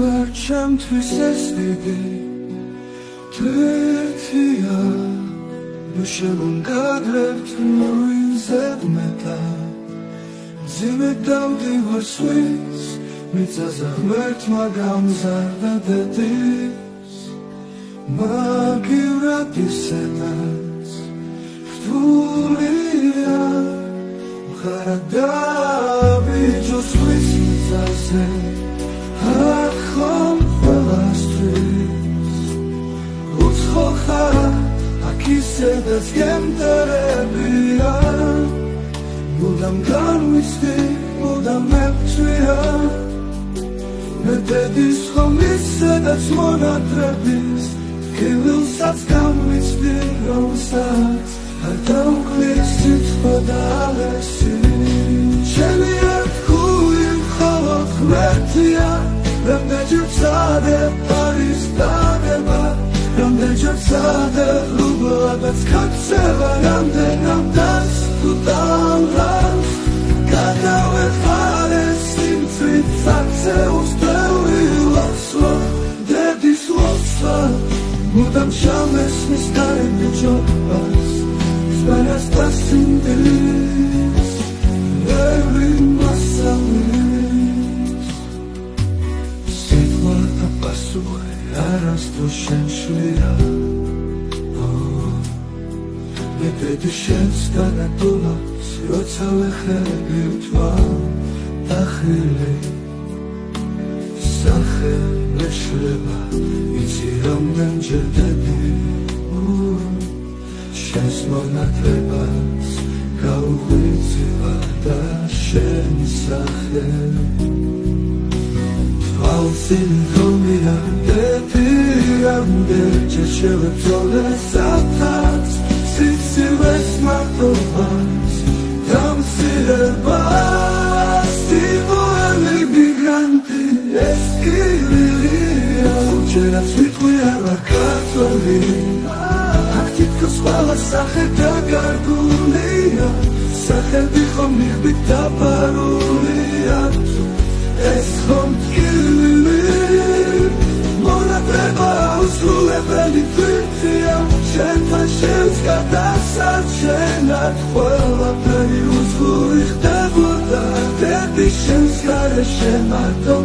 ვარ ჩემთვის ეს დიდი თვირთია ნუ შემონგადრებთ მუინზედ მეტად მძიმე დავდივარ სვის მიწაზე ღმერთმა გამზარდა დედის მაგივრად ისედაც რთულია მხარა დავიჯო სვის მიწაზე არ ხომ ყველასთვის უცხო ხარ აქ ისედაც გემტერებია მუდამ განვიცდი მუდამ მევწვია მე დედის ხომ ისედაც მონადრების ტკივილსაც განვიცდი რომელსაც არ დავკვლის სიტყვა და ალესი ჩემი ერთგული მხოლოდ ღმერთია რამდენჯერ ვცადე არის დაგება რამდენჯერ ვცადე უბლადაც ქცევა რამდენად დას თუ დამრავს გადავეხარე სიმწვით საცეულს ბევრი ლოცვა დედის ლოცვა მუდამ ჩამესმის გარემოჯობას სპანას დასინდეს ბევრი მასალის სიტყვა და პასუხი არასდროს შენ შვია მე დედის შენს განადოლას როცა ვეხები ვთვა დახილი სახე მეშლება იცი რამდენჯერ დედი შენს მონათლებას გაუღვიძება და შენ სახე თვალწინდომია დედი რამდენჯერ შევეცვალე საფრთხეს სიცივეს მარტობას დამცირებას სიყვარული მიგრანტი ეს კილია უჯერაც ვიტყვი არ ვარ ქართველი აქ თითქოს ყველა სახე დაგარგულია სახები ხომ მიხდით დაფარულია ეს ხომ კილი მონათლება უსრულებელი თვირთია შენთან შენს გადასარჩენად ყველაფერი უზღური ხდებოდა დედის შენს გარეშე მარტო